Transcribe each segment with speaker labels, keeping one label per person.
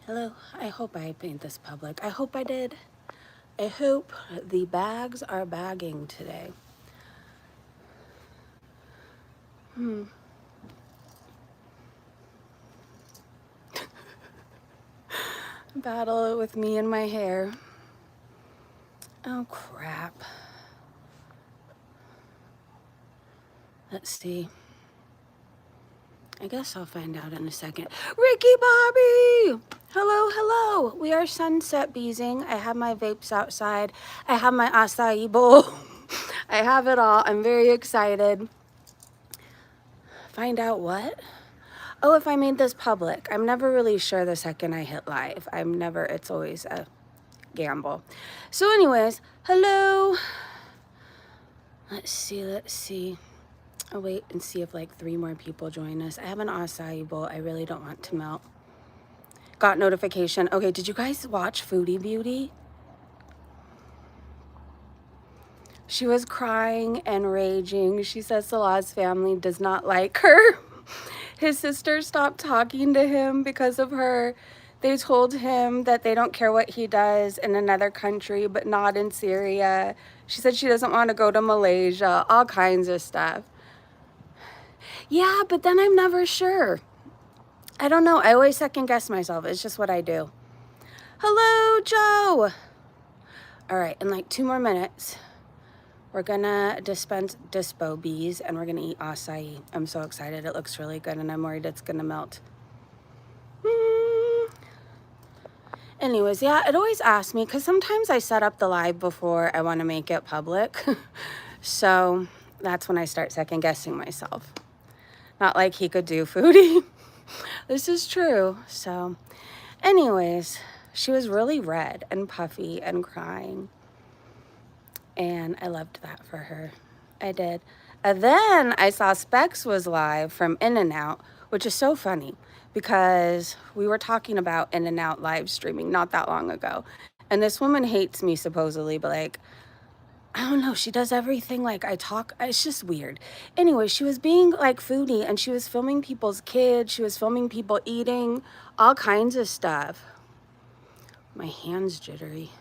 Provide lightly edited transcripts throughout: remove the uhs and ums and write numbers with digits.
Speaker 1: Hello, I hope I made this public. I hope I did. I hope the bags are bagging today. Battle with me and my hair. Oh crap. Let's see. I guess I'll find out in a second. Ricky Bobby! Hello, hello. We are sunset beezing. I have my vapes outside. I have my acai bowl. I have it all. I'm very excited. Find out what? Oh, if I made this public. I'm never really sure the second I hit live. It's always a gamble. So anyways, hello. Let's see. I'll wait and see if like 3 more people join us. I have an acai bowl. I really don't want to melt. Got notification. Okay, did you guys watch Foodie Beauty? She was crying and raging. She says Salah's family does not like her. His sister stopped talking to him because of her. They told him that they don't care what he does in another country, but not in Syria. She said she doesn't want to go to Malaysia, all kinds of stuff. Yeah, but then I'm never sure. I don't know. I always second guess myself. It's just what I do. Hello, Joe. All right, in like 2 more minutes, we're gonna dispo bees and we're gonna eat acai. I'm so excited. It looks really good and I'm worried it's gonna melt. Anyways, yeah, it always asks me because sometimes I set up the live before I want to make it public. So that's when I start second guessing myself. Not like he could do Foodie. This is true. So anyways, she was really red and puffy and crying. And I loved that for her. I did. And then I saw Specs was live from In-N-Out, which is so funny because we were talking about In-N-Out live streaming not that long ago. And this woman hates me supposedly, but like, I don't know, she does everything like it's just weird. Anyway, she was being like foodie and she was filming people's kids. She was filming people eating, all kinds of stuff. My hand's jittery.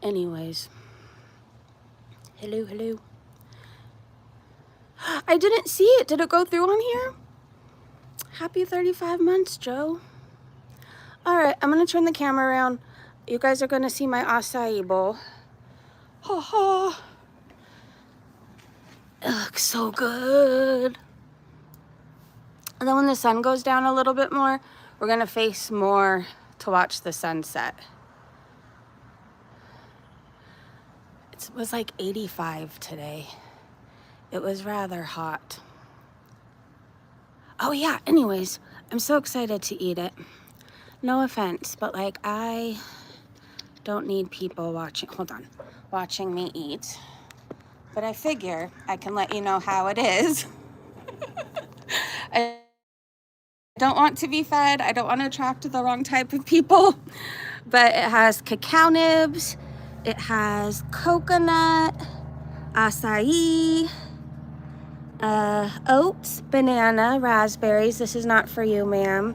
Speaker 1: Anyways. Hello, hello. I didn't see it. Did it go through on here? Happy 35 months, Joe. All right, I'm going to turn the camera around. You guys are going to see my acai bowl. Ha ha. It looks so good. And then when the sun goes down a little bit more, we're going to face more to watch the sunset. It was like 85 today. It was rather hot. Oh yeah, anyways, I'm so excited to eat it. No offense, but like I don't need people watching me eat. But I figure I can let you know how it is. I don't want to be fed. I don't want to attract the wrong type of people. But it has cacao nibs. It has coconut, acai, oats, banana, raspberries. This is not for you, ma'am.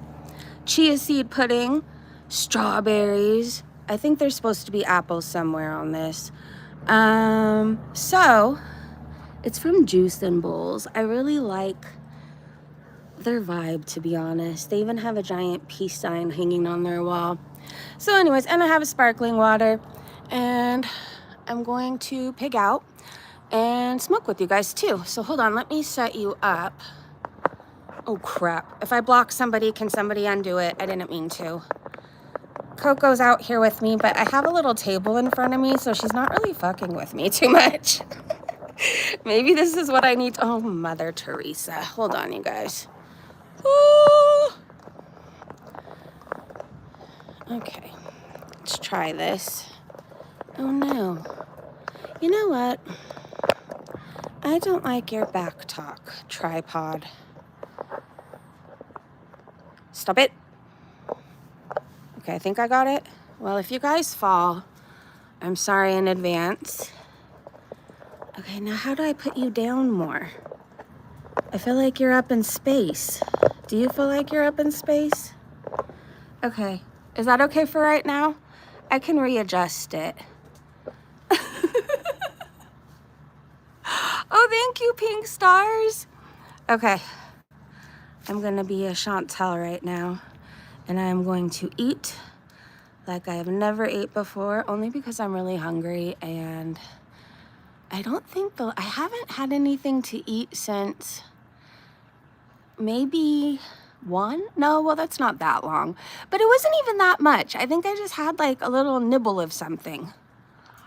Speaker 1: Chia seed pudding, strawberries. I think there's supposed to be apples somewhere on this. So it's from Juice and Bowls. I really like their vibe, to be honest. They even have a giant peace sign hanging on their wall. So anyways, and I have a sparkling water and I'm going to pig out and smoke with you guys too. So hold on, let me set you up. Oh crap. If I block somebody, can somebody undo it? I didn't mean to. Coco's out here with me, but I have a little table in front of me, so she's not really fucking with me too much. Maybe this is what I need to, oh, Mother Teresa. Hold on, you guys. Ooh. Okay, let's try this. Oh no. You know what? I don't like your back talk, tripod. Stop it. Okay, I think I got it. Well, if you guys fall, I'm sorry in advance. Okay, now how do I put you down more? I feel like you're up in space. Do you feel like you're up in space? Okay, is that okay for right now? I can readjust it. Oh, thank you, pink stars. Okay, I'm gonna be a Chantal right now, and I'm going to eat like I have never ate before, only because I'm really hungry, and I don't think I haven't had anything to eat since maybe one? No, well, that's not that long, but it wasn't even that much. I think I just had like a little nibble of something,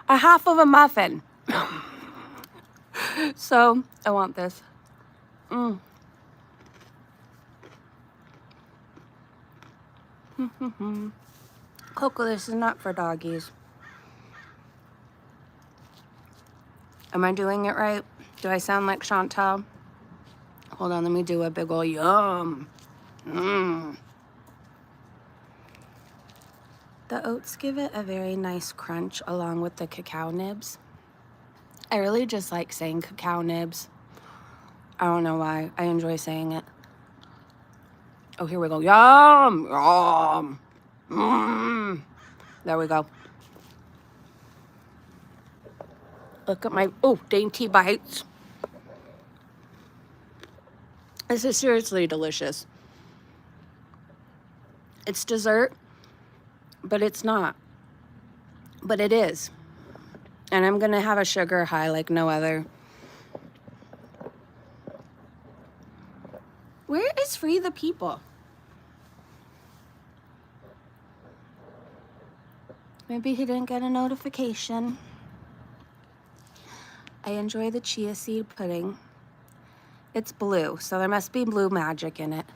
Speaker 1: a half of a muffin. So I want this. Coco, this is not for doggies. Am I doing it right? Do I sound like Chantal? Hold on, let me do a big ol' yum. The oats give it a very nice crunch along with the cacao nibs. I really just like saying cacao nibs. I don't know why. I enjoy saying it. Oh, here we go. Yum! Yum! There we go. Look at my, dainty bites. This is seriously delicious. It's dessert, but it's not. But it is. And I'm gonna have a sugar high like no other. Where is Free the People? Maybe he didn't get a notification. I enjoy the chia seed pudding. It's blue, so there must be blue magic in it,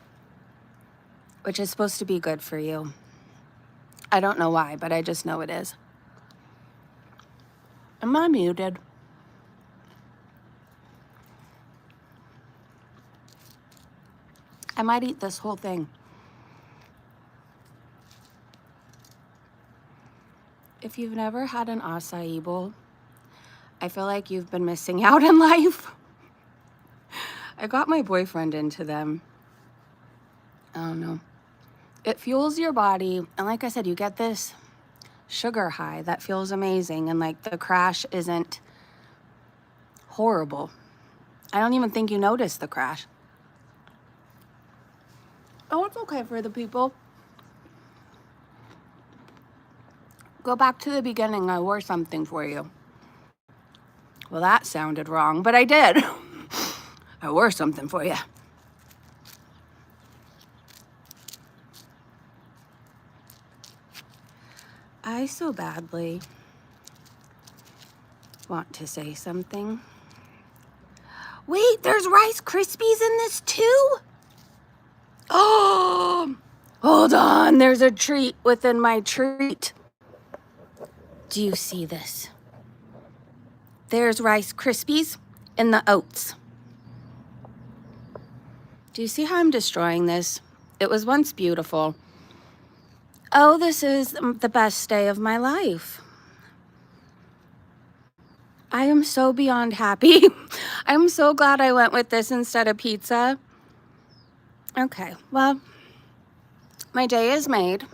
Speaker 1: which is supposed to be good for you. I don't know why, but I just know it is. Am I muted? I might eat this whole thing. If you've never had an acai bowl, I feel like you've been missing out in life. I got my boyfriend into them. I don't know. It fuels your body, and like I said, you get this sugar high that feels amazing, and like the crash isn't horrible. I don't even think you notice the crash. Oh, it's okay for the people. Go back to the beginning. I wore something for you. Well, that sounded wrong, but I did. I wore something for you. I so badly want to say something. Wait, there's Rice Krispies in this too? Oh, hold on. There's a treat within my treat. Do you see this? There's Rice Krispies in the oats. Do you see how I'm destroying this? It was once beautiful. Oh, this is the best day of my life. I am so beyond happy. I'm so glad I went with this instead of pizza. Okay, well, my day is made.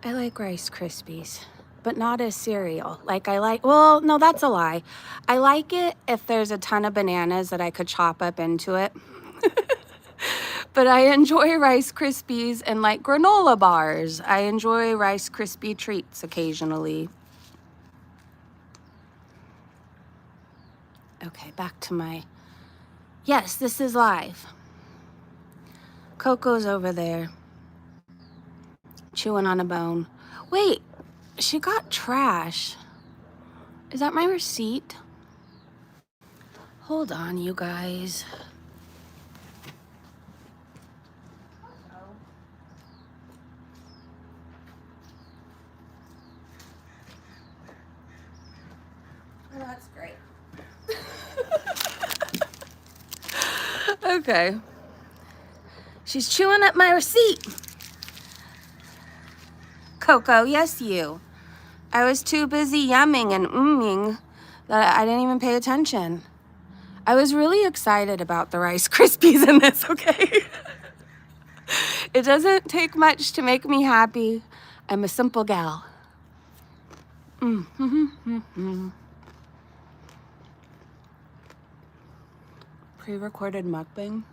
Speaker 1: I like Rice Krispies, but not as cereal. Well, no, that's a lie. I like it if there's a ton of bananas that I could chop up into it. But I enjoy Rice Krispies and like granola bars. I enjoy Rice Krispie treats occasionally. Okay, back to my... Yes, this is live. Coco's over there, chewing on a bone. Wait, she got trash. Is that my receipt? Hold on, you guys. Oh, that's great. Okay. She's chewing up my receipt. Coco, yes, you. I was too busy yumming and umming that I didn't even pay attention. I was really excited about the Rice Krispies in this, okay? It doesn't take much to make me happy. I'm a simple gal. Pre-recorded mukbang.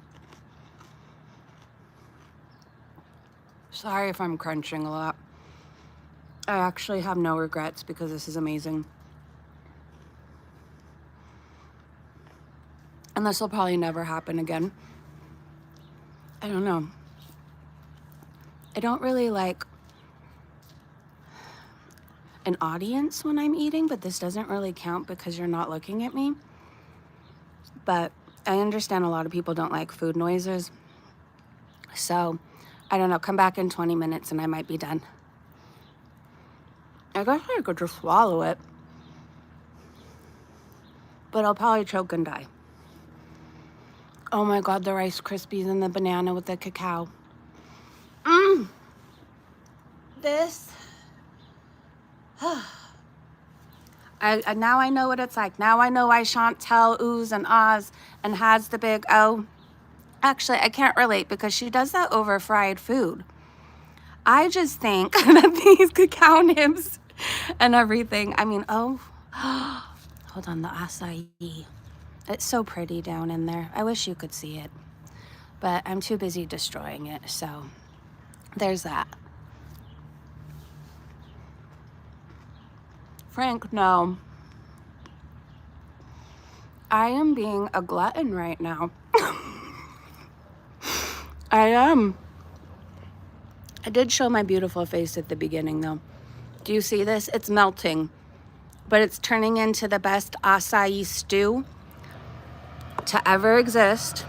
Speaker 1: Sorry if I'm crunching a lot. I actually have no regrets because this is amazing. And this will probably never happen again. I don't know. I don't really like an audience when I'm eating, but this doesn't really count because you're not looking at me. But I understand a lot of people don't like food noises. So, I don't know, come back in 20 minutes and I might be done. I guess I could just swallow it. But I'll probably choke and die. Oh my God, the Rice Krispies and the banana with the cacao. This. Now I know what it's like. Now I know why Chantel oohs and ahs and has the big O. Actually, I can't relate because she does that over fried food. I just think that these cacao nibs and everything, I mean, hold on, the acai. It's so pretty down in there. I wish you could see it, but I'm too busy destroying it, so there's that. Frank, no. I am being a glutton right now. I am. I did show my beautiful face at the beginning, though. Do you see this? It's melting, but it's turning into the best acai stew to ever exist.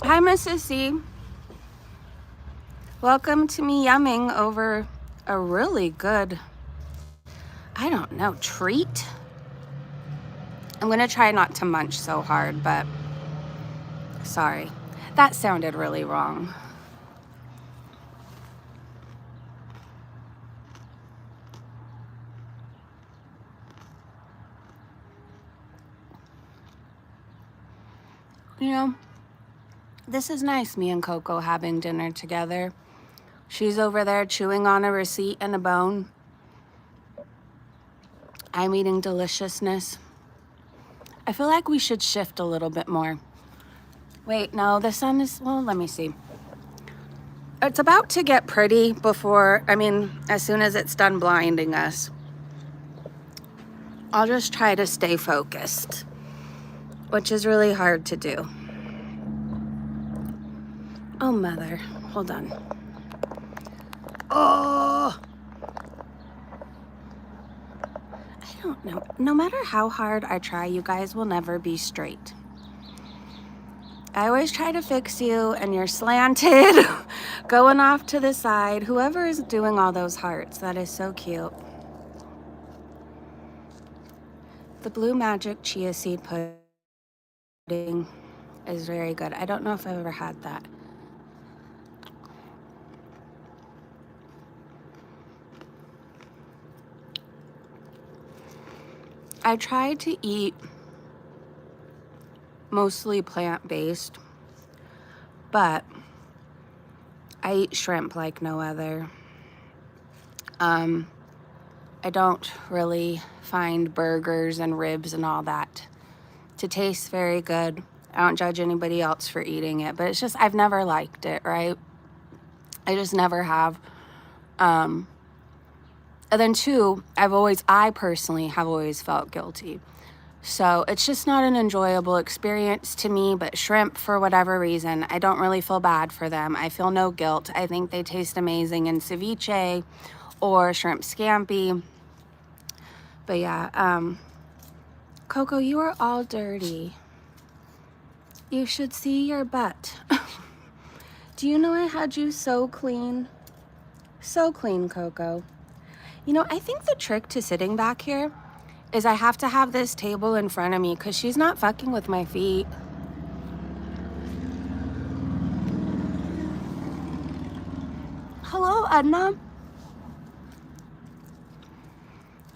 Speaker 1: Hi, Mrs. C. Welcome to me yumming over a really good, I don't know, treat. I'm gonna try not to munch so hard, but sorry. That sounded really wrong. You know, this is nice, me and Coco having dinner together. She's over there chewing on a receipt and a bone. I'm eating deliciousness. I feel like we should shift a little bit more. Wait, no, the sun is, well, let me see. It's about to get pretty before, as soon as it's done blinding us. I'll just try to stay focused, which is really hard to do. Oh, mother, hold on. Oh! I don't know. No matter how hard I try, you guys will never be straight. I always try to fix you and you're slanted, going off to the side. Whoever is doing all those hearts, that is so cute. The Blue Magic Chia Seed Pudding is very good. I don't know if I've ever had that. I try to eat mostly plant-based, but I eat shrimp like no other. I don't really find burgers and ribs and all that to taste very good. I don't judge anybody else for eating it, but it's just, I've never liked it, right? I just never have. And then two, I personally have always felt guilty. So it's just not an enjoyable experience to me, but shrimp, for whatever reason, I don't really feel bad for them. I feel no guilt. I think they taste amazing in ceviche or shrimp scampi. But yeah, Coco, you are all dirty. You should see your butt. Do you know I had you so clean? So clean, Coco. You know, I think the trick to sitting back here is I have to have this table in front of me because she's not fucking with my feet. Hello, Edna.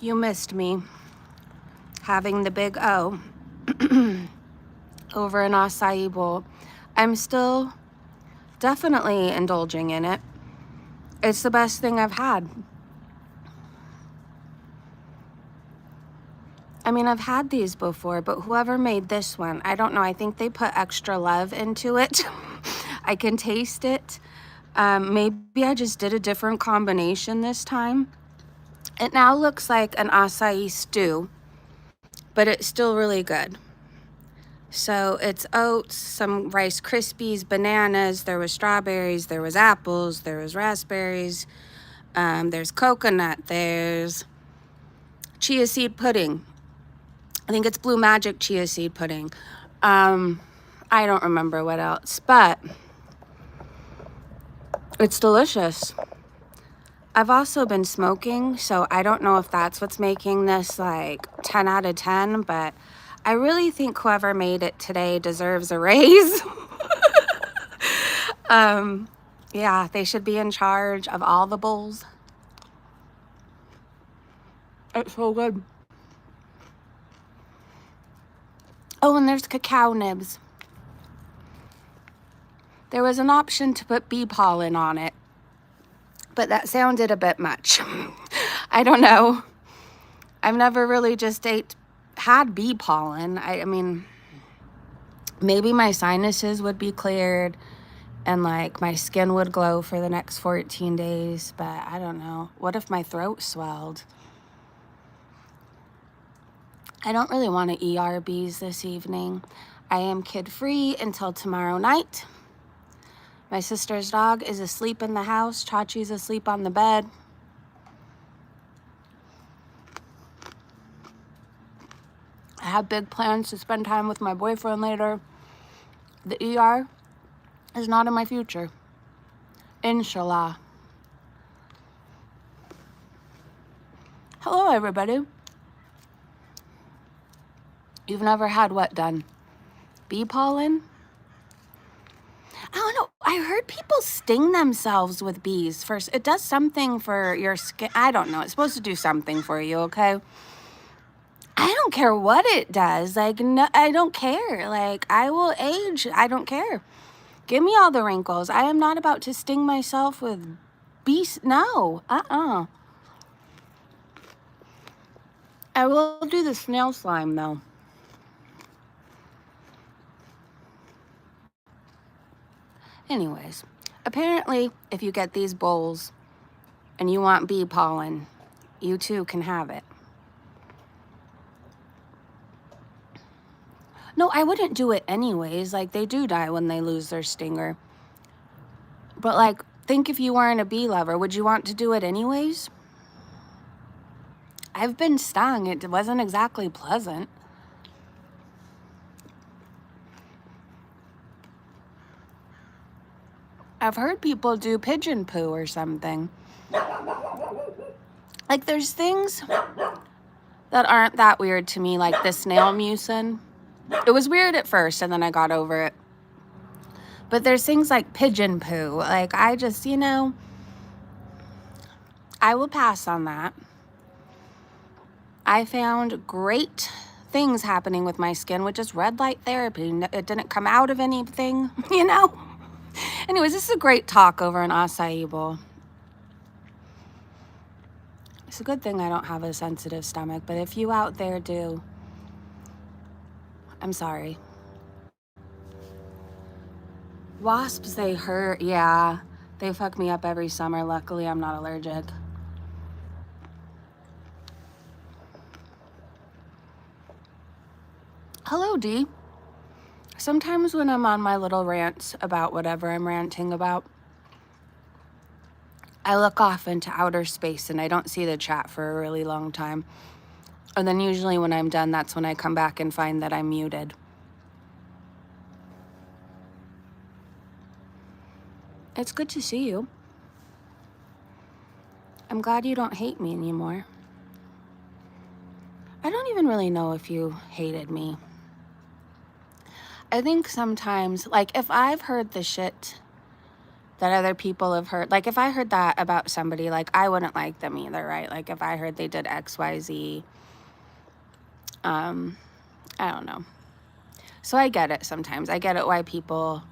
Speaker 1: You missed me having the big O over an acai bowl. I'm still definitely indulging in it. It's the best thing I've had. I mean, I've had these before, but whoever made this one, I don't know. I think they put extra love into it. I can taste it. Maybe I just did a different combination this time. It now looks like an acai stew, but it's still really good. So it's oats, some Rice Krispies, bananas, there was strawberries, there was apples, there was raspberries, there's coconut, there's chia seed pudding. I think it's Blue Magic chia seed pudding. I don't remember what else, but it's delicious. I've also been smoking, so I don't know if that's what's making this like 10 out of 10, but I really think whoever made it today deserves a raise. Yeah, they should be in charge of all the bowls. It's so good. Oh, and there's cacao nibs. There was an option to put bee pollen on it, but that sounded a bit much. I don't know. I've never really just had bee pollen. I mean, maybe my sinuses would be cleared and like my skin would glow for the next 14 days, but I don't know. What if my throat swelled? I don't really want to ER bees this evening. I am kid-free until tomorrow night. My sister's dog is asleep in the house. Chachi's asleep on the bed. I have big plans to spend time with my boyfriend later. The ER is not in my future. Inshallah. Hello, everybody. You've never had what done? Bee pollen? I don't know. I heard people sting themselves with bees first. It does something for your skin. I don't know. It's supposed to do something for you, okay? I don't care what it does. Like, no, I don't care. Like, I will age. I don't care. Give me all the wrinkles. I am not about to sting myself with bees. No. I will do the snail slime, though. Anyways, apparently, if you get these bowls and you want bee pollen, you too can have it. No, I wouldn't do it anyways. Like, they do die when they lose their stinger. But, like, think if you weren't a bee lover, would you want to do it anyways? I've been stung. It wasn't exactly pleasant. I've heard people do pigeon poo or something. Like, there's things that aren't that weird to me, like the snail mucin. It was weird at first, and then I got over it. But there's things like pigeon poo. Like, I just, you know, I will pass on that. I found great things happening with my skin with just red light therapy. It didn't come out of anything, you know? Anyways, this is a great talk over an acai bowl. It's a good thing I don't have a sensitive stomach, but if you out there do, I'm sorry. Wasps, they hurt. Yeah, they fuck me up every summer. Luckily, I'm not allergic. Hello, Dee. Sometimes when I'm on my little rants about whatever I'm ranting about, I look off into outer space and I don't see the chat for a really long time. And then usually when I'm done, that's when I come back and find that I'm muted. It's good to see you. I'm glad you don't hate me anymore. I don't even really know if you hated me. I think sometimes, like, if I've heard the shit that other people have heard, like, if I heard that about somebody, like, I wouldn't like them either, right? Like, if I heard they did XYZ, I don't know. So I get it sometimes. I get it why people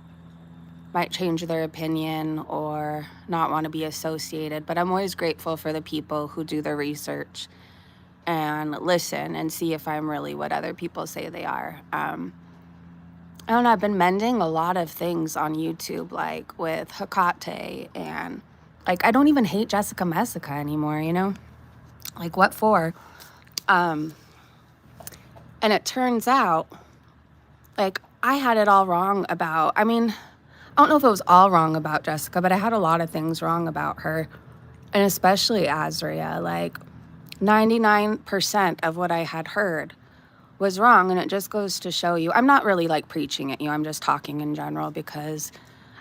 Speaker 1: might change their opinion or not want to be associated. But I'm always grateful for the people who do the research and listen and see if I'm really what other people say they are. I don't know, I've been mending a lot of things on YouTube, like with Hecate, and like I don't even hate Jessica Messica anymore, you know? Like, what for? And it turns out, like, I had it all wrong about, I mean, I don't know if it was all wrong about Jessica, but I had a lot of things wrong about her, and especially Azria. Like, 99% of what I had heard was wrong, and it just goes to show you, I'm not really like preaching at you, I'm just talking in general because,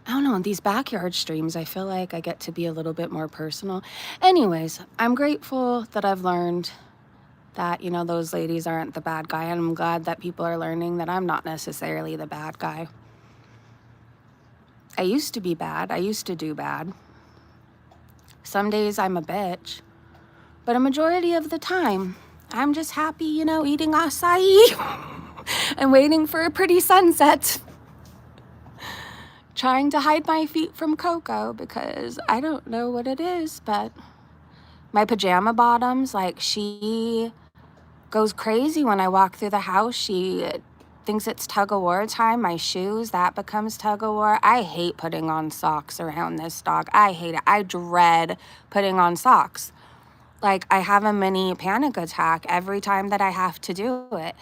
Speaker 1: I don't know, in these backyard streams, I feel like I get to be a little bit more personal. Anyways, I'm grateful that I've learned that, you know, those ladies aren't the bad guy, and I'm glad that people are learning that I'm not necessarily the bad guy. I used to be bad, I used to do bad. Some days I'm a bitch, but a majority of the time, I'm just happy, you know, eating acai and waiting for a pretty sunset. Trying to hide my feet from Coco because I don't know what it is, but my pajama bottoms, like, she goes crazy when I walk through the house. She thinks it's tug-of-war time. My shoes, that becomes tug-of-war. I hate putting on socks around this dog. I hate it. I dread putting on socks. Like, I have a mini panic attack every time that I have to do it.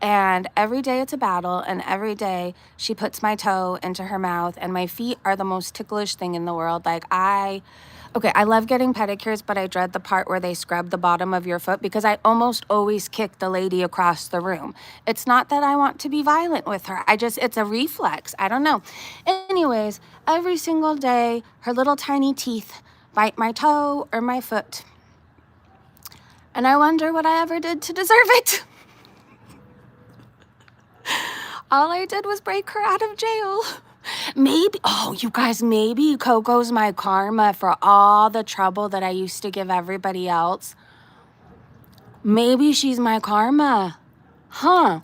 Speaker 1: And every day it's a battle, and every day she puts my toe into her mouth, and my feet are the most ticklish thing in the world. Like, I love getting pedicures, but I dread the part where they scrub the bottom of your foot because I almost always kick the lady across the room. It's not that I want to be violent with her. It's a reflex. I don't know. Anyways, every single day, her little tiny teeth bite my toe or my foot. And I wonder what I ever did to deserve it. All I did was break her out of jail. Maybe, oh, you guys, maybe Coco's my karma for all the trouble that I used to give everybody else. Maybe she's my karma. Huh.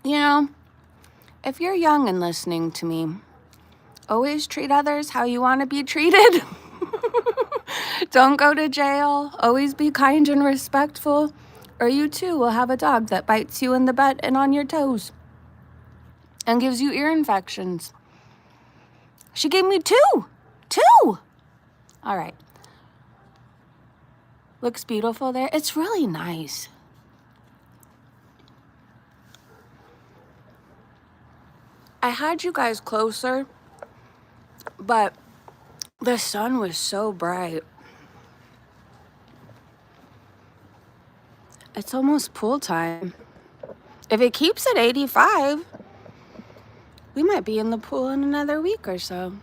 Speaker 1: You know, if you're young and listening to me, always treat others how you want to be treated. Don't go to jail. Always be kind and respectful, or you too will have a dog that bites you in the butt and on your toes and gives you ear infections. She gave me two. All right. Looks beautiful there. It's really nice. I had you guys closer, but the sun was so bright. It's almost pool time. If it keeps at 85, we might be in the pool in another week or so.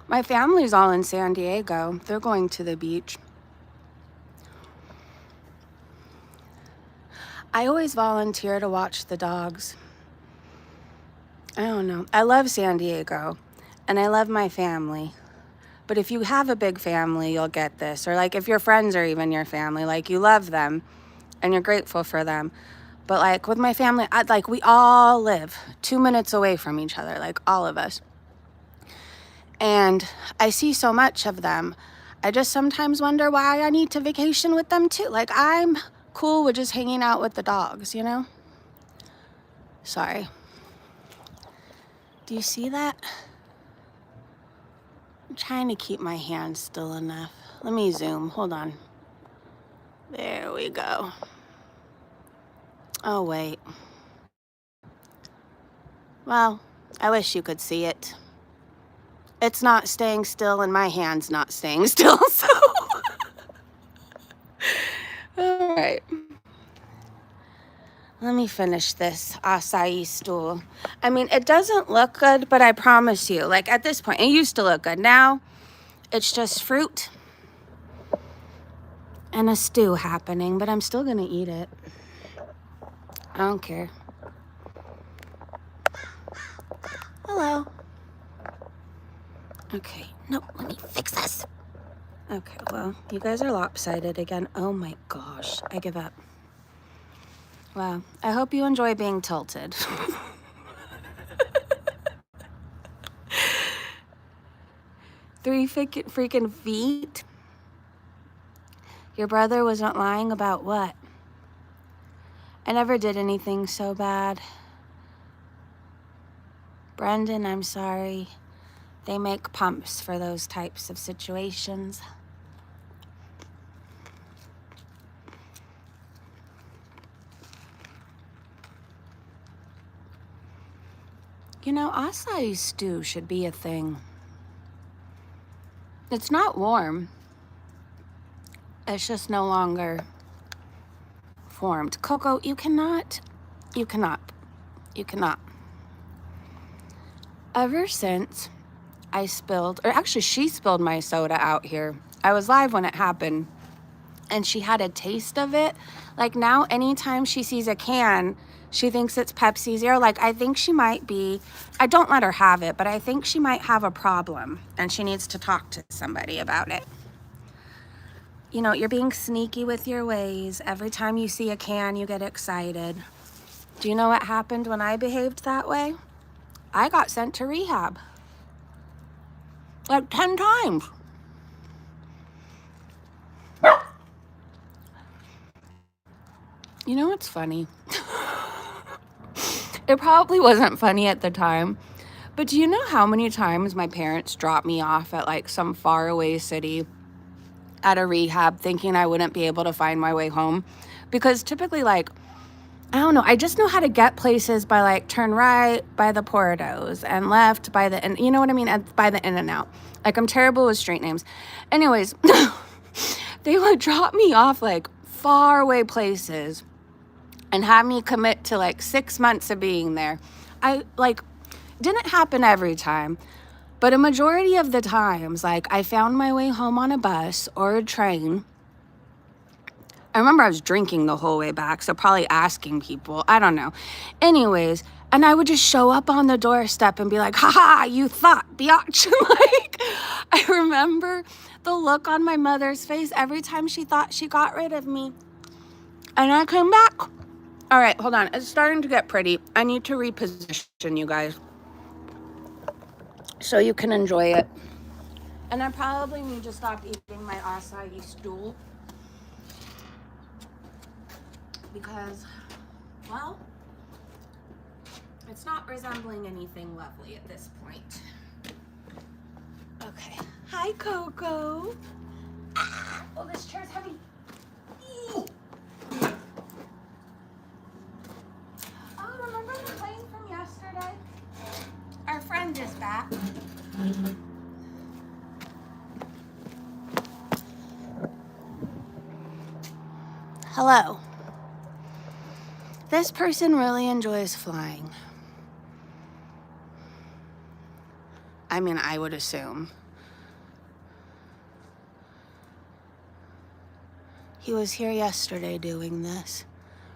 Speaker 1: My family's all in San Diego. They're going to the beach. I always volunteer to watch the dogs. I don't know. I love San Diego, and I love my family. But if you have a big family, you'll get this. Or like if your friends are even your family, like you love them and you're grateful for them. But like with my family, we all live 2 minutes away from each other, like all of us. And I see so much of them. I just sometimes wonder why I need to vacation with them too. Like, I'm cool with just hanging out with the dogs, you know? Sorry. Do you see that? I'm trying to keep my hand still enough. Let me zoom. Hold on. There we go. Oh, wait. Well, I wish you could see it. It's not staying still, and my hand's not staying still, so. All right. Let me finish this acai stool. I mean, it doesn't look good, but I promise you, like at this point, it used to look good. Now, it's just fruit and a stew happening, but I'm still gonna eat it. I don't care. Hello. Okay, no, let me fix this. Okay, well, you guys are lopsided again. Oh my gosh, I give up. Wow. I hope you enjoy being tilted. 3 freaking feet? Your brother wasn't lying about what? I never did anything so bad. Brendan, I'm sorry. They make pumps for those types of situations. You know, acai stew should be a thing. It's not warm. It's just no longer formed. Coco, you cannot. Ever since I spilled, or actually she spilled my soda out here. I was live when it happened, and she had a taste of it. Like now, anytime she sees a can, she thinks it's Pepsi Zero. Like I think she might be, I don't let her have it, but I think she might have a problem and she needs to talk to somebody about it. You know, you're being sneaky with your ways. Every time you see a can, you get excited. Do you know what happened when I behaved that way? I got sent to rehab. Like 10 times. You know what's funny? It probably wasn't funny at the time, but do you know how many times my parents dropped me off at like some faraway city at a rehab thinking I wouldn't be able to find my way home? Because typically, like, I don't know, I just know how to get places by like turn right by the Portos and left by the, and you know what I mean? And by the In-N-Out. Like I'm terrible with street names. Anyways, they would drop me off like far away places and have me commit to like 6 months of being there. I like, didn't happen every time, but a majority of the times, like I found my way home on a bus or a train. I remember I was drinking the whole way back, so probably asking people, I don't know. Anyways, and I would just show up on the doorstep and be like, haha, you thought, biatch. Like, I remember the look on my mother's face every time she thought she got rid of me. And I came back. All right, hold on. It's starting to get pretty. I need to reposition you guys so you can enjoy it. And I probably need to stop eating my acai stool because, well, it's not resembling anything lovely at this point. Okay. Hi, Coco. Oh, this chair's heavy. Ew. Oh, remember the plane from yesterday? Our friend is back. Hello. This person really enjoys flying. I mean, I would assume. He was here yesterday doing this.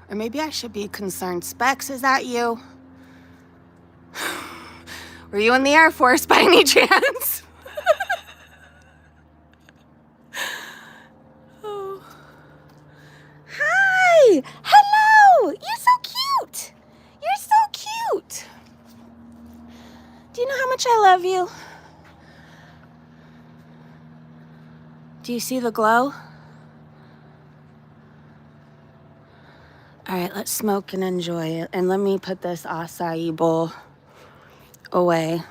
Speaker 1: Or maybe I should be concerned. Specs, is that you? Were you in the Air Force by any chance? Oh. Hi! Hello! You're so cute! You're so cute! Do you know how much I love you? Do you see the glow? All right, let's smoke and enjoy it. And let me put this acai bowl away.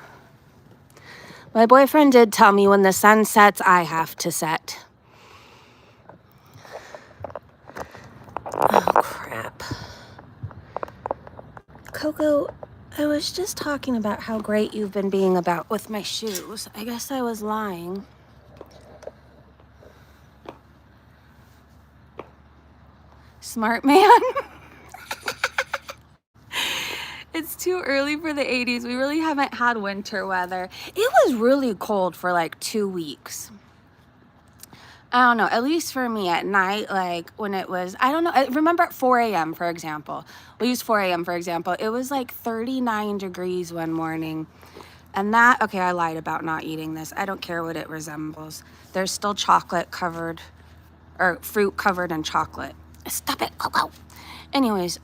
Speaker 1: My boyfriend did tell me when the sun sets, I have to set. Oh, crap. Coco, I was just talking about how great you've been being about with my shoes. I guess I was lying. Smart man. It's too early for the 80s. We really haven't had winter weather. It was really cold for like 2 weeks. I don't know, at least for me at night, like when it was, I don't know, I remember at 4 a.m., for example. We'll use 4 a.m., for example. It was like 39 degrees one morning. And that, okay, I lied about not eating this. I don't care what it resembles. There's still chocolate covered, or fruit covered in chocolate. Stop it, Coco. Anyways,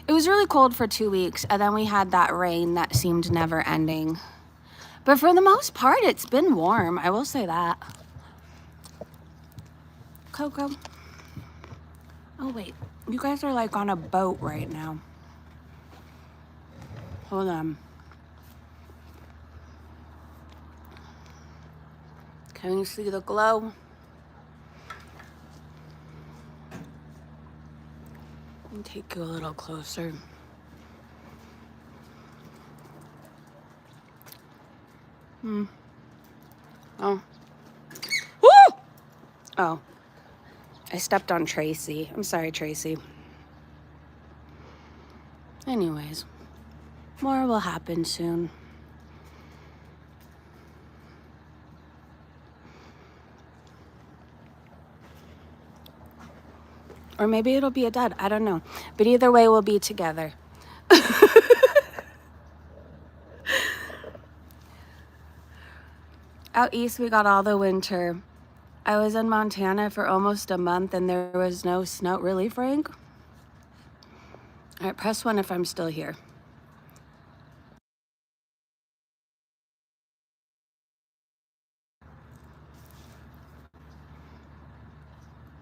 Speaker 1: it was really cold for 2 weeks, and then we had that rain that seemed never ending. But for the most part, it's been warm. I will say that. Coco. Oh, wait. You guys are like on a boat right now. Hold on. Can you see the glow? Let me take you a little closer. Oh. Woo! Oh. I stepped on Tracy. I'm sorry, Tracy. Anyways, more will happen soon. Or maybe it'll be a dud. I don't know. But either way, we'll be together. Out east, we got all the winter. I was in Montana for almost a month and there was no snow. Really, Frank? All right, press 1 if I'm still here.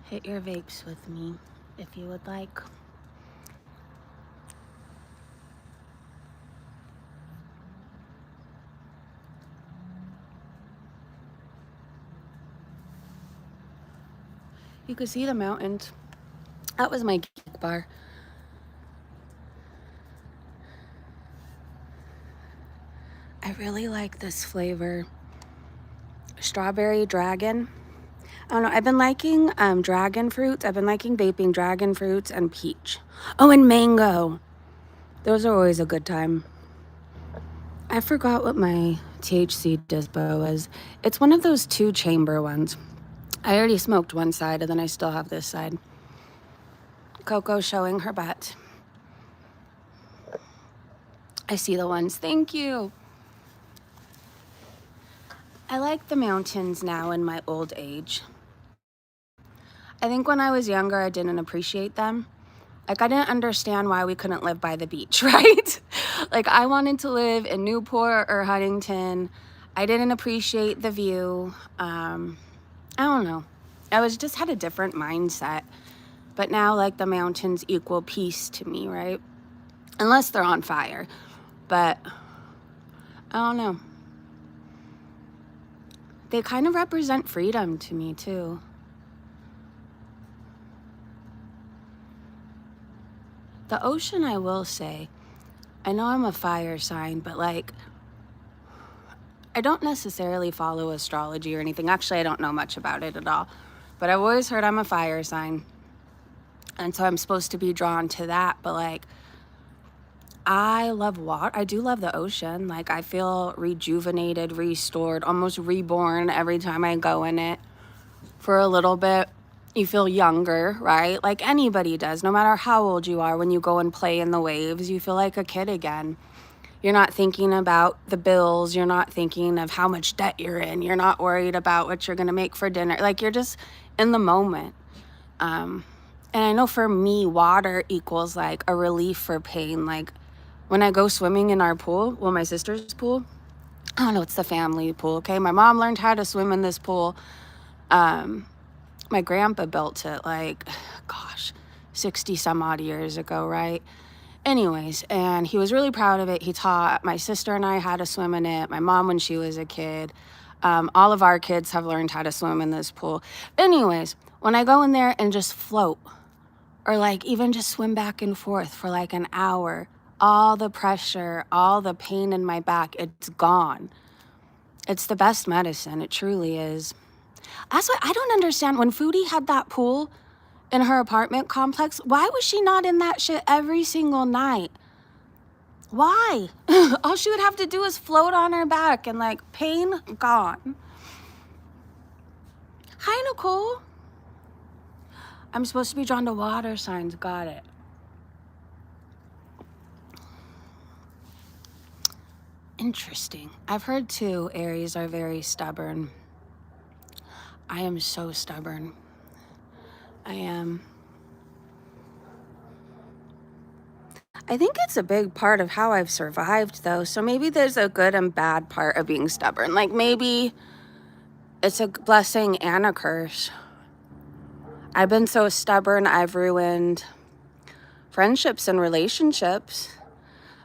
Speaker 1: Hit your vapes with me if you would like. You could see the mountains. That was my cake bar. I really like this flavor. Strawberry dragon. I don't know. I've been liking dragon fruits. I've been liking vaping dragon fruits and peach. Oh, and mango. Those are always a good time. I forgot what my THC dispo was. It's one of those 2-chamber ones. I already smoked one side and then I still have this side. Coco showing her butt. I see the ones. Thank you. I like the mountains now in my old age. I think when I was younger, I didn't appreciate them. Like, I didn't understand why we couldn't live by the beach, right? Like, I wanted to live in Newport or Huntington. I didn't appreciate the view. I don't know. I just had a different mindset. But now, like, the mountains equal peace to me, right? Unless they're on fire. But, I don't know. They kind of represent freedom to me, too. The ocean, I will say, I know I'm a fire sign, but, like, I don't necessarily follow astrology or anything. Actually, I don't know much about it at all. But I've always heard I'm a fire sign. And so I'm supposed to be drawn to that. But, like, I love water. I do love the ocean. Like, I feel rejuvenated, restored, almost reborn every time I go in it for a little bit. You feel younger, right? Like anybody does, no matter how old you are. When you go and play in the waves, you feel like a kid again. You're not thinking about the bills. You're not thinking of how much debt you're in. You're not worried about what you're going to make for dinner. Like, you're just in the moment. And I know for me, water equals like a relief for pain. Like, when I go swimming in our pool, well, my sister's pool, I don't know, it's the family pool, okay? My mom learned how to swim in this pool. My grandpa built it, like, gosh, 60 some odd years ago, right? Anyways, and he was really proud of it. He taught my sister and I how to swim in it, my mom when she was a kid. All of our kids have learned how to swim in this pool. Anyways, when I go in there and just float, or like even just swim back and forth for like an hour, all the pressure, all the pain in my back, it's gone. It's the best medicine. It truly is. That's why I don't understand. When Foodie had that pool in her apartment complex, why was she not in that shit every single night? Why? All she would have to do is float on her back and like pain gone. Hi, Nicole. I'm supposed to be drawn to water signs. Got it. Interesting. I've heard too, Aries are very stubborn. I am so stubborn. I am. I think it's a big part of how I've survived, though. So maybe there's a good and bad part of being stubborn. Like maybe it's a blessing and a curse. I've been so stubborn, I've ruined friendships and relationships.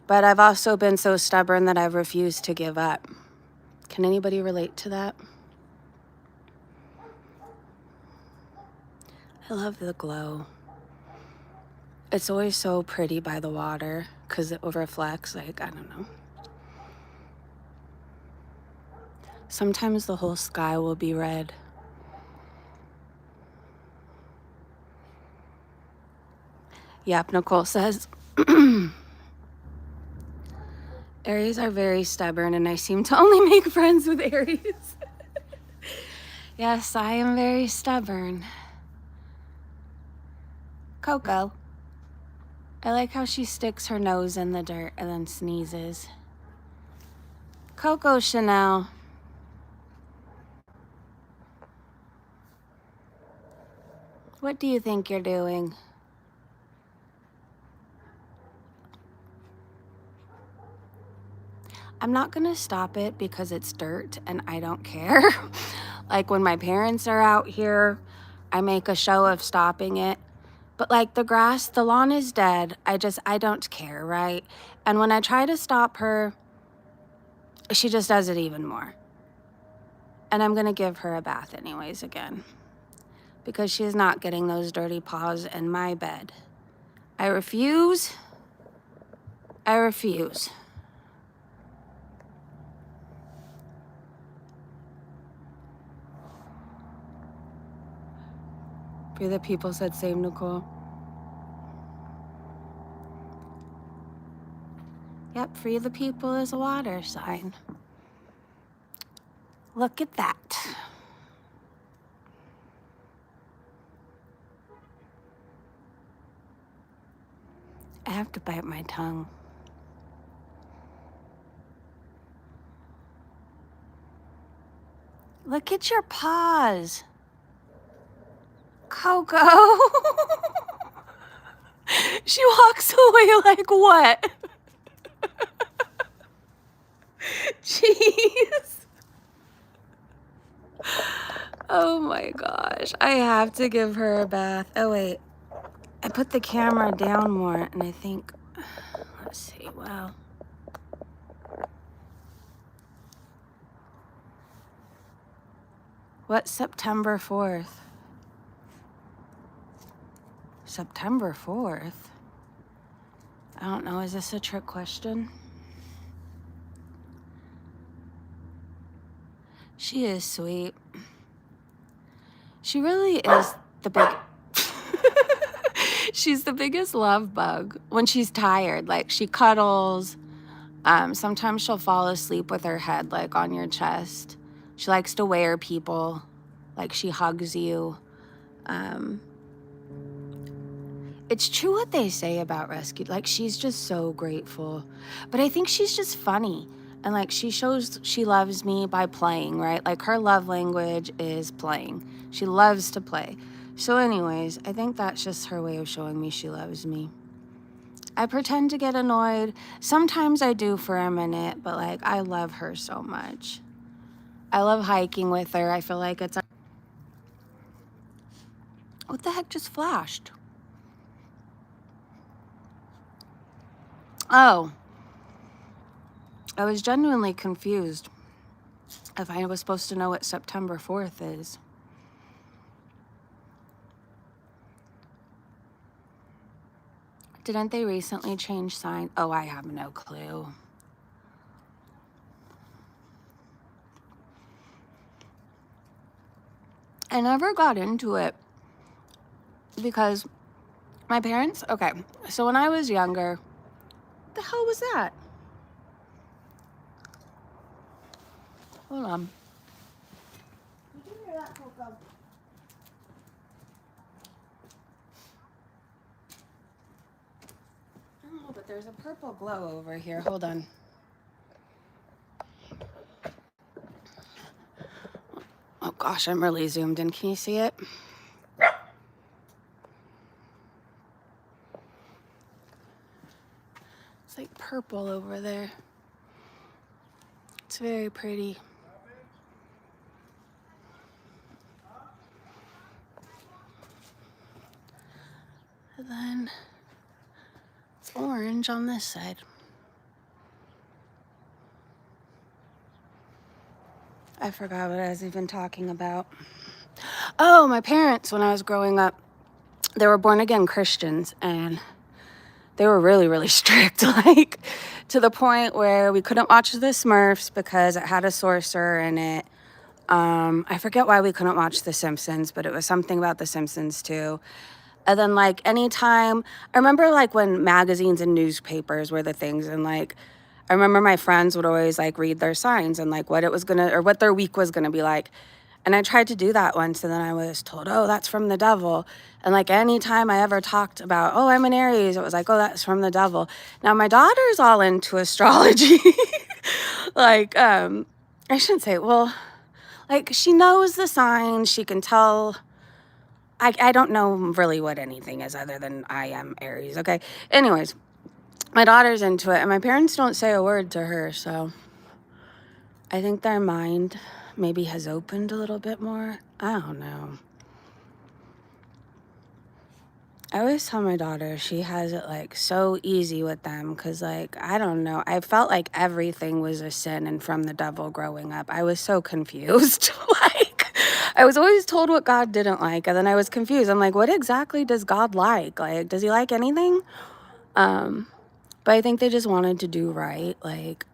Speaker 1: But I've also been so stubborn that I've refused to give up. Can anybody relate to that? I love the glow. It's always so pretty by the water because it reflects, like, I don't know. Sometimes the whole sky will be red. Yep, Nicole says, Aries are very stubborn and I seem to only make friends with Aries. Yes, I am very stubborn. Coco. I like how she sticks her nose in the dirt and then sneezes. Coco Chanel. What do you think you're doing? I'm not gonna stop it because it's dirt and I don't care. Like when my parents are out here, I make a show of stopping it. But like the grass, the lawn is dead. I don't care, right? And when I try to stop her, she just does it even more. And I'm gonna give her a bath anyways again. Because she is not getting those dirty paws in my bed. I refuse. I refuse. Free the people said same, Nicole. Yep, free the people is a water sign. Look at that. I have to bite my tongue. Look at your paws. Coco. She walks away like what? Jeez. Oh my gosh. I have to give her a bath. Oh wait. I put the camera down more and I think, let's see, wow. What's September 4th? September 4th? I don't know, is this a trick question? She is sweet. She really is the big... She's the biggest love bug when she's tired. Like, she cuddles. Sometimes she'll fall asleep with her head, like, on your chest. She likes to wear people. Like, she hugs you. It's true what they say about rescue. Like, she's just so grateful. But I think she's just funny. And, like, she shows she loves me by playing, right? Like, her love language is playing. She loves to play. So anyways, I think that's just her way of showing me she loves me. I pretend to get annoyed. Sometimes I do for a minute, but, like, I love her so much. I love hiking with her. I feel like it's... What the heck just flashed? Oh. I was genuinely confused if I was supposed to know what September 4th is. Didn't they recently change sign? Oh, I have no clue. I never got into it because my parents, okay, so when I was younger, what the hell was that? Hold on. Did you hear that, Coco? Oh, but there's a purple glow over here. Hold on. Oh gosh, I'm really zoomed in. Can you see it? It's like purple over there. It's very pretty. And then it's orange on this side. I forgot what I was even talking about. Oh, my parents, when I was growing up, they were born again Christians, and they were really, really strict, like to the point where we couldn't watch the Smurfs because it had a sorcerer in it. I forget why we couldn't watch The Simpsons, but it was something about The Simpsons too. And then like anytime, I remember like when magazines and newspapers were the things, and like I remember my friends would always like read their signs and like what it was gonna, or what their week was gonna be like. And I tried to do that once, and then I was told, oh, that's from the devil. And like anytime I ever talked about, oh, I'm an Aries, it was like, oh, that's from the devil. Now my daughter's all into astrology. Like, I shouldn't say, well, like she knows the signs, she can tell. I don't know really what anything is other than I am Aries, okay? Anyways, my daughter's into it, and my parents don't say a word to her, so I think their mind maybe has opened a little bit more. I don't know. I always tell my daughter she has it like so easy with them, because like, I don't know, I felt like everything was a sin and from the devil growing up. I was so confused. Like, I was always told what God didn't like, and then I was confused. I'm like, what exactly does God like? Like, does he like anything? But I think they just wanted to do right. Like,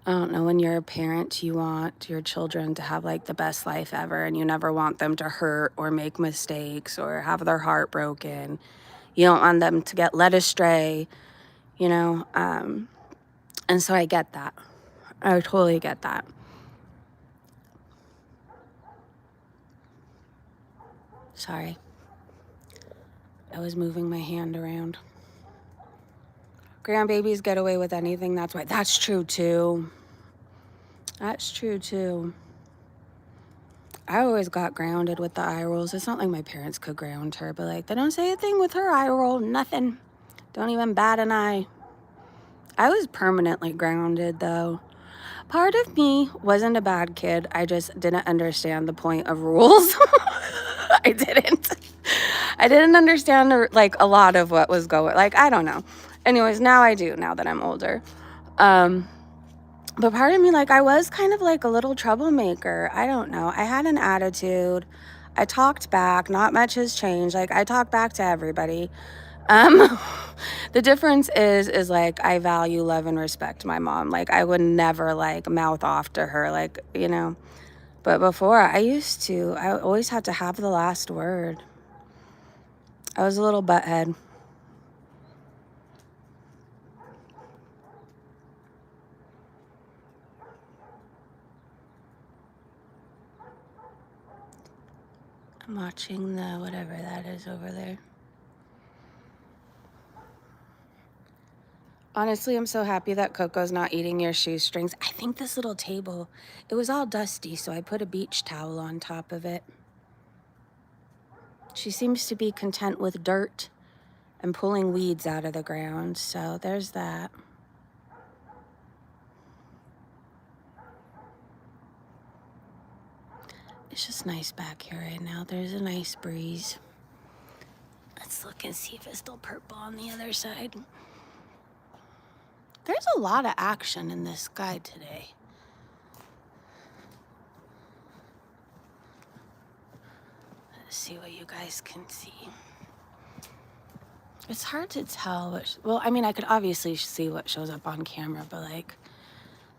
Speaker 1: I don't know, when you're a parent, you want your children to have like the best life ever, and you never want them to hurt or make mistakes or have their heart broken. You don't want them to get led astray, you know? And so I get that. I totally get that. Sorry. I was moving my hand around. Grandbabies get away with anything, that's why. That's true too. That's true too. I always got grounded with the eye rolls. It's not like my parents could ground her, but like, they don't say a thing with her eye roll, nothing. Don't even bat an eye. I was permanently grounded though. Part of me wasn't a bad kid. I just didn't understand the point of rules. I didn't. I didn't understand like a lot of what was going, like, I don't know. Anyways, now I do, now that I'm older. But part of me, like, I was kind of like a little troublemaker. I don't know. I had an attitude. I talked back. Not much has changed. Like, I talk back to everybody. The difference is like, I value, love, and respect my mom. Like, I would never like mouth off to her, like, you know. But before, I always had to have the last word. I was a little butthead. I'm watching the whatever that is over there. Honestly, I'm so happy that Coco's not eating your shoestrings. I think this little table, it was all dusty, so I put a beach towel on top of it. She seems to be content with dirt and pulling weeds out of the ground, so there's that. It's just nice back here right now. There's a nice breeze. Let's look and see if it's still purple on the other side. There's a lot of action in this sky today. Let's see what you guys can see. It's hard to tell what, well, I mean, I could obviously see what shows up on camera, but like,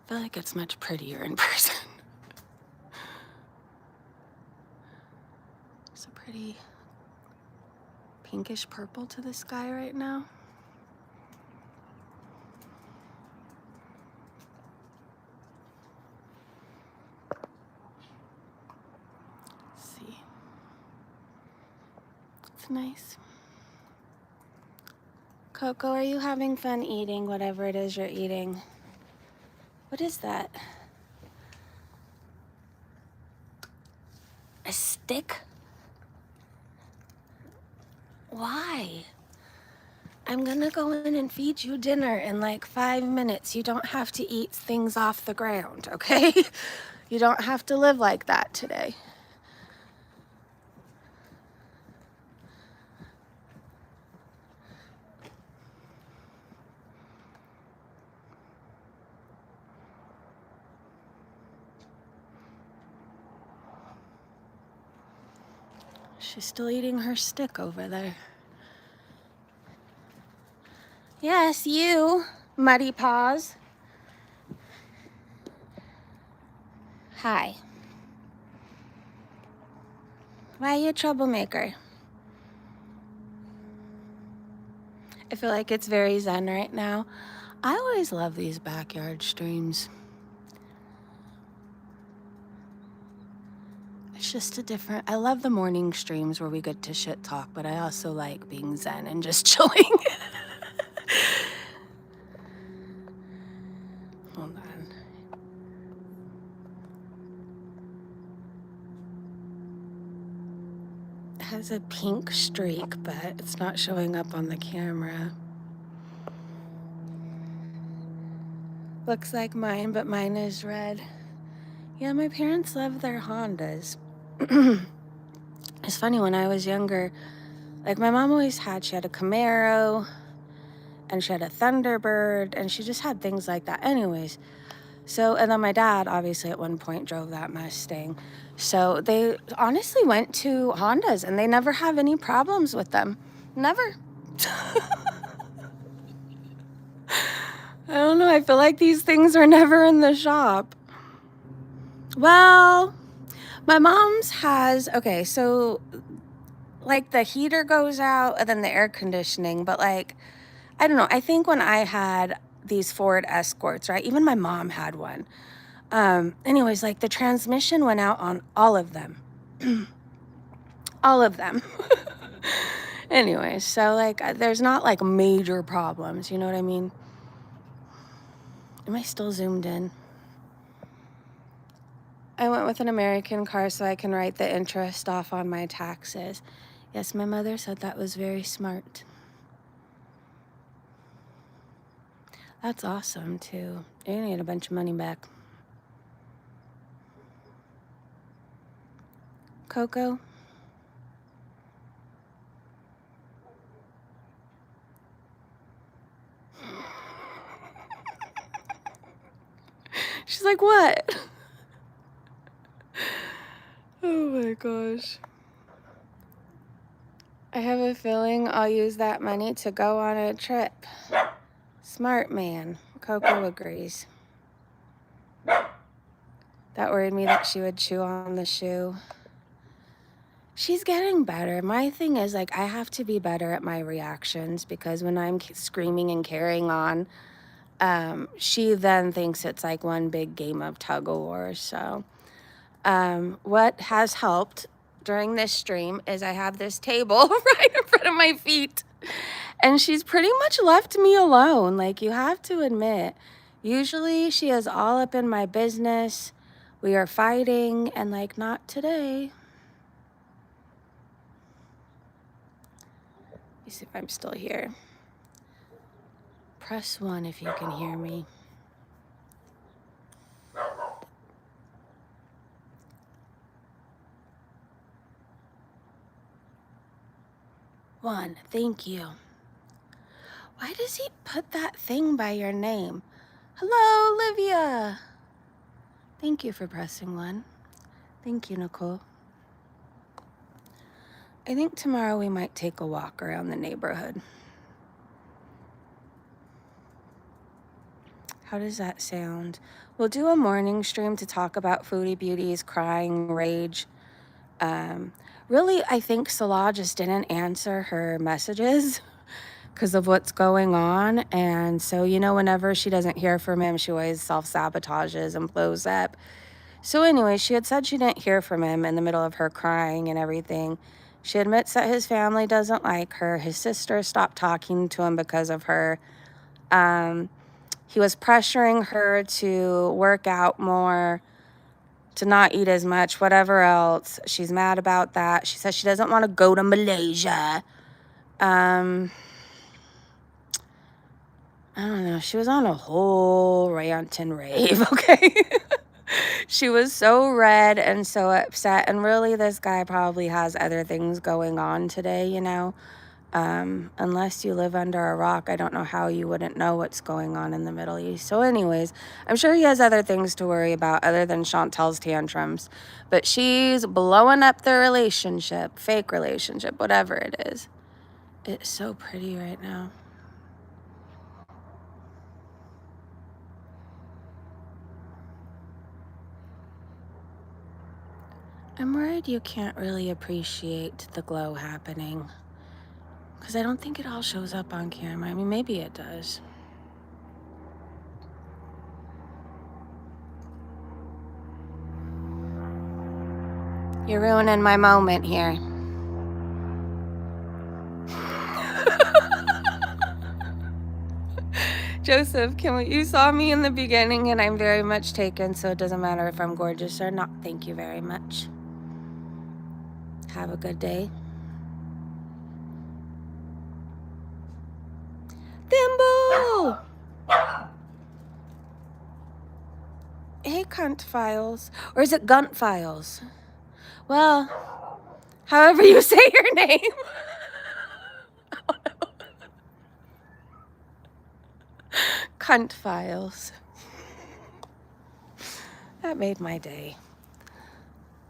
Speaker 1: I feel like it's much prettier in person. It's a pretty pinkish purple to the sky right now. Let's see. It's nice. Coco, are you having fun eating whatever it is you're eating? What is that? A stick? Why? I'm gonna go in and feed you dinner in like 5 minutes. You don't have to eat things off the ground, okay? You don't have to live like that today. She's still eating her stick over there. Yes, you, Muddy Paws. Hi. Why are you a troublemaker? I feel like it's very zen right now. I always love these backyard streams. It's just a different, I love the morning streams where we get to shit talk, but I also like being zen and just chilling. Hold on. It has a pink streak, but it's not showing up on the camera. Looks like mine, but mine is red. Yeah, my parents love their Hondas. It's funny, when I was younger, like my mom always had, she had a Camaro and she had a Thunderbird and she just had things like that. Anyways, so, and then my dad obviously at one point drove that Mustang. So they honestly went to Hondas and they never have any problems with them. Never. I don't know, I feel like these things are never in the shop. Well, my mom's has, okay, so like the heater goes out and then the air conditioning, but like, I don't know, I think when I had these Ford Escorts, right, even my mom had one. Anyways, like the transmission went out on all of them. All of them. Anyways, so like there's not like major problems, you know what I mean? Am I still zoomed in? I went with an American car so I can write the interest off on my taxes. Yes, my mother said that was very smart. That's awesome too. You're gonna get a bunch of money back. Coco? She's like, what? Oh my gosh. I have a feeling I'll use that money to go on a trip. Smart man. Coco agrees. That worried me that she would chew on the shoe. She's getting better. My thing is, like, I have to be better at my reactions because when I'm screaming and carrying on, she then thinks it's like one big game of tug of war. So what has helped during this stream is I have this table right in front of my feet. And she's pretty much left me alone. Like, you have to admit, usually she is all up in my business. We are fighting, and like, not today. Let me see if I'm still here. Press 1 if you can hear me. One, thank you. Why does he put that thing by your name? Hello, Olivia. Thank you for pressing 1. Thank you, Nicole. I think tomorrow we might take a walk around the neighborhood. How does that sound? We'll do a morning stream to talk about Foodie Beauty's crying rage. Really, I think Salah just didn't answer her messages because of what's going on. And so, you know, whenever she doesn't hear from him, she always self-sabotages and blows up. So anyway, she had said she didn't hear from him in the middle of her crying and everything. She admits that his family doesn't like her. His sister stopped talking to him because of her. He was pressuring her to work out more, to not eat as much, whatever else. She's mad about that. She says she doesn't want to go to Malaysia. I don't know. She was on a whole rant and rave, okay? She was so red and so upset. And really, this guy probably has other things going on today, you know? Unless you live under a rock, I don't know how you wouldn't know what's going on in the Middle East. So anyways, I'm sure he has other things to worry about other than Chantel's tantrums. But she's blowing up the relationship, fake relationship, whatever it is. It's so pretty right now. I'm worried you can't really appreciate the glow happening. Because I don't think it all shows up on camera. I mean, maybe it does. You're ruining my moment here. Joseph, you saw me in the beginning and I'm very much taken, so it doesn't matter if I'm gorgeous or not. Thank you very much. Have a good day. Thimble! Hey, cunt files. Or is it gunt files? Well, however you say your name. Cunt files. That made my day.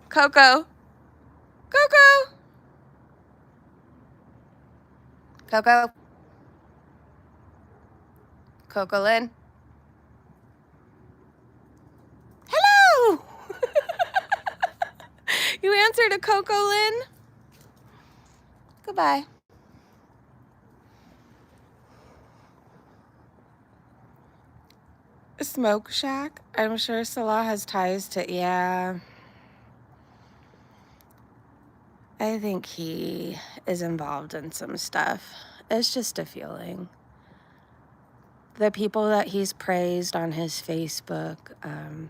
Speaker 1: Coco. Coco. Coco. Coco Lynn. Hello. You answered a Coco Lynn? Goodbye. Smoke Shack? I'm sure Salah has ties to, yeah. I think he is involved in some stuff. It's just a feeling. The people that he's praised on his Facebook. And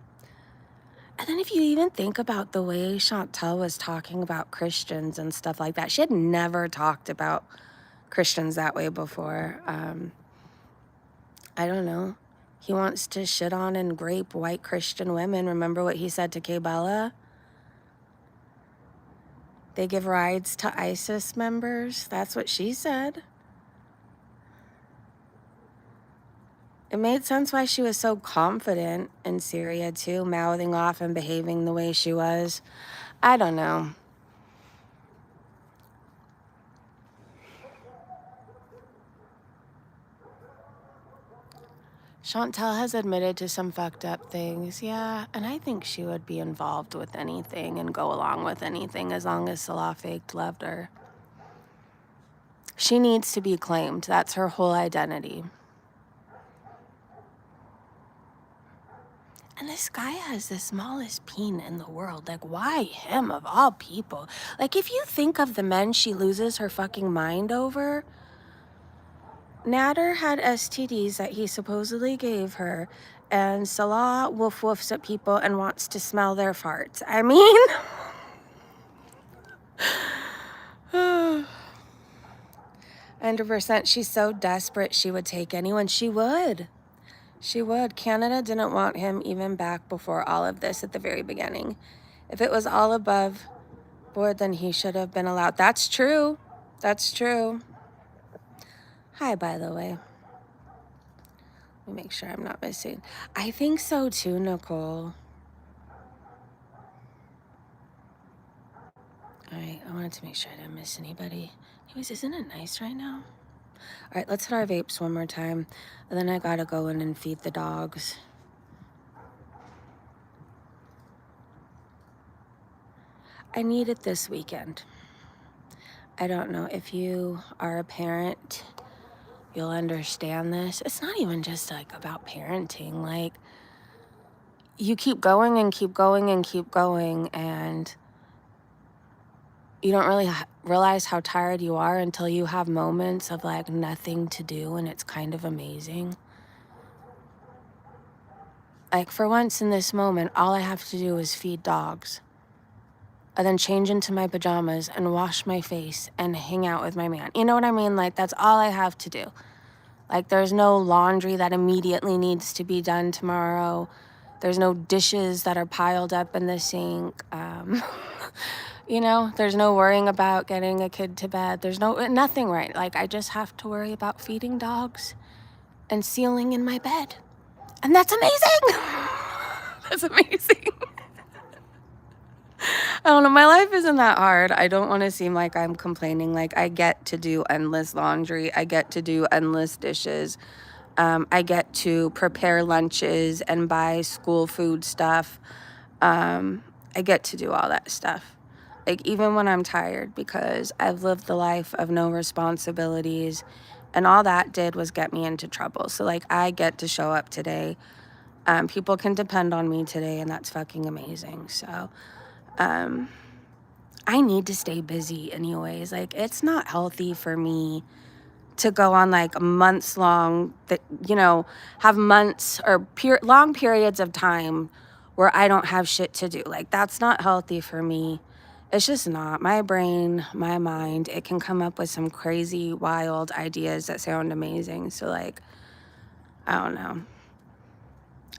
Speaker 1: then if you even think about the way Chantel was talking about Christians and stuff like that, she had never talked about Christians that way before. I don't know. He wants to shit on and grape white Christian women. Remember what he said to Kay Bella? They give rides to ISIS members. That's what she said. It made sense why she was so confident in Syria too, mouthing off and behaving the way she was. I don't know. Chantel has admitted to some fucked up things, yeah, and I think she would be involved with anything and go along with anything as long as Salah faked loved her. She needs to be claimed. That's her whole identity. And this guy has the smallest peen in the world. Like, why him of all people? Like, if you think of the men she loses her fucking mind over, Nader had STDs that he supposedly gave her, and Salah woofs at people and wants to smell their farts. I mean, 100%, she's so desperate she would take anyone. She would. She would. Canada didn't want him even back before all of this at the very beginning. If it was all above board, then he should have been allowed. That's true. That's true. Hi, by the way. Let me make sure I'm not missing. I think so too, Nicole. All right, I wanted to make sure I didn't miss anybody. Anyways, isn't it nice right now? All right, let's hit our vapes one more time. And then I gotta go in and feed the dogs. I need it this weekend. I don't know if you are a parent, you'll understand this. It's not even just like about parenting. Like, you keep going and keep going and keep going, and you don't really realize how tired you are until you have moments of like nothing to do, and it's kind of amazing. Like, for once in this moment, all I have to do is feed dogs, and then change into my pajamas and wash my face and hang out with my man. You know what I mean? Like, that's all I have to do. Like, there's no laundry that immediately needs to be done tomorrow. There's no dishes that are piled up in the sink. You know, there's no worrying about getting a kid to bed. There's nothing, right? Like, I just have to worry about feeding dogs and sealing in my bed. And that's amazing. That's amazing. I don't know, my life isn't that hard. I don't want to seem like I'm complaining. Like, I get to do endless laundry. I get to do endless dishes. I get to prepare lunches and buy school food stuff. I get to do all that stuff. Like, even when I'm tired, because I've lived the life of no responsibilities, and all that did was get me into trouble. So, like, I get to show up today. People can depend on me today, and that's fucking amazing. So, I need to stay busy anyways. Like, it's not healthy for me to go on like months long, you know, have months or long periods of time where I don't have shit to do. Like, that's not healthy for me. It's just not. My brain, my mind, it can come up with some crazy, wild ideas that sound amazing. So, like, I don't know.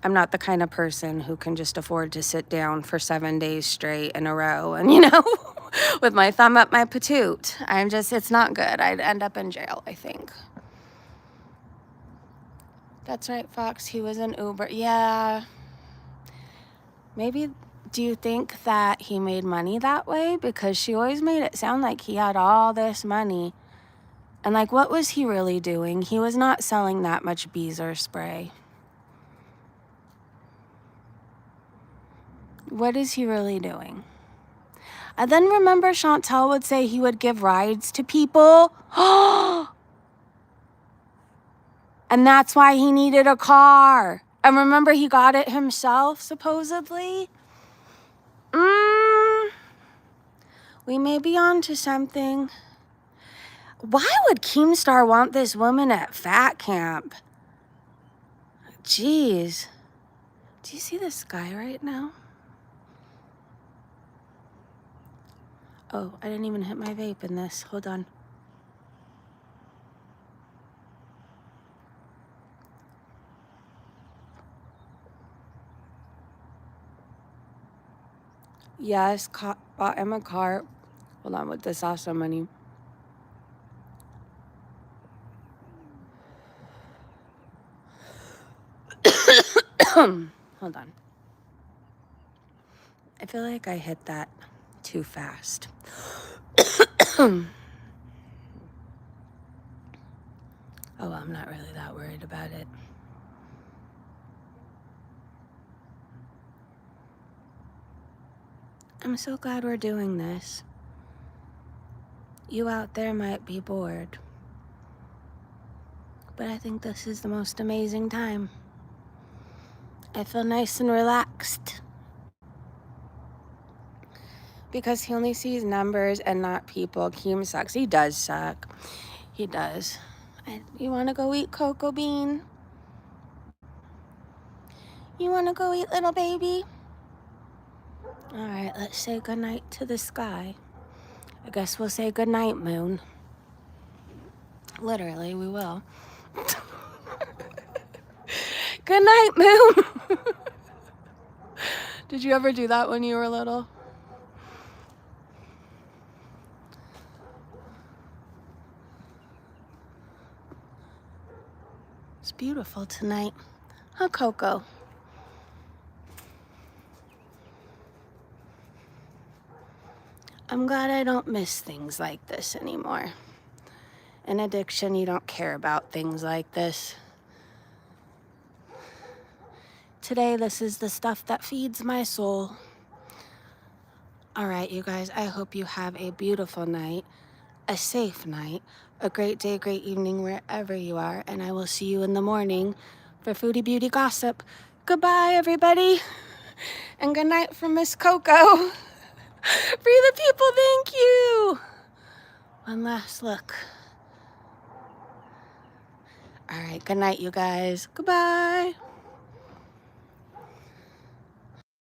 Speaker 1: I'm not the kind of person who can just afford to sit down for 7 days straight in a row and, you know, with my thumb up my patoot. It's not good. I'd end up in jail, I think. That's right, Fox. He was an Uber. Yeah. Maybe, do you think that he made money that way? Because she always made it sound like he had all this money. And, like, what was he really doing? He was not selling that much Beezer spray. What is he really doing? And then remember Chantel would say he would give rides to people? And that's why he needed a car. And remember he got it himself, supposedly? We may be on to something. Why would Keemstar want this woman at fat camp? Jeez. Do you see the sky right now? Oh, I didn't even hit my vape in this. Hold on. Yes, bought him a car. Hold on, with this awesome money. Hold on. I feel like I hit that too fast. Oh, well, I'm not really that worried about it. I'm so glad we're doing this. You out there might be bored, but I think this is the most amazing time. I feel nice and relaxed. Because he only sees numbers and not people. Keem sucks. He does suck. He does. You want to go eat Cocoa Bean? You want to go eat, little baby? All right, let's say goodnight to the sky. I guess we'll say goodnight, moon. Literally, we will. Good night, moon. Did you ever do that when you were little? It's beautiful tonight. Huh, Coco? I'm glad I don't miss things like this anymore. In addiction, you don't care about things like this. Today, this is the stuff that feeds my soul. All right, you guys, I hope you have a beautiful night, a safe night, a great day, great evening, wherever you are, and I will see you in the morning for Foodie Beauty Gossip. Goodbye, everybody, and good night from Miss Coco. Free the people, thank you. One last look. All right, good night, you guys. Goodbye.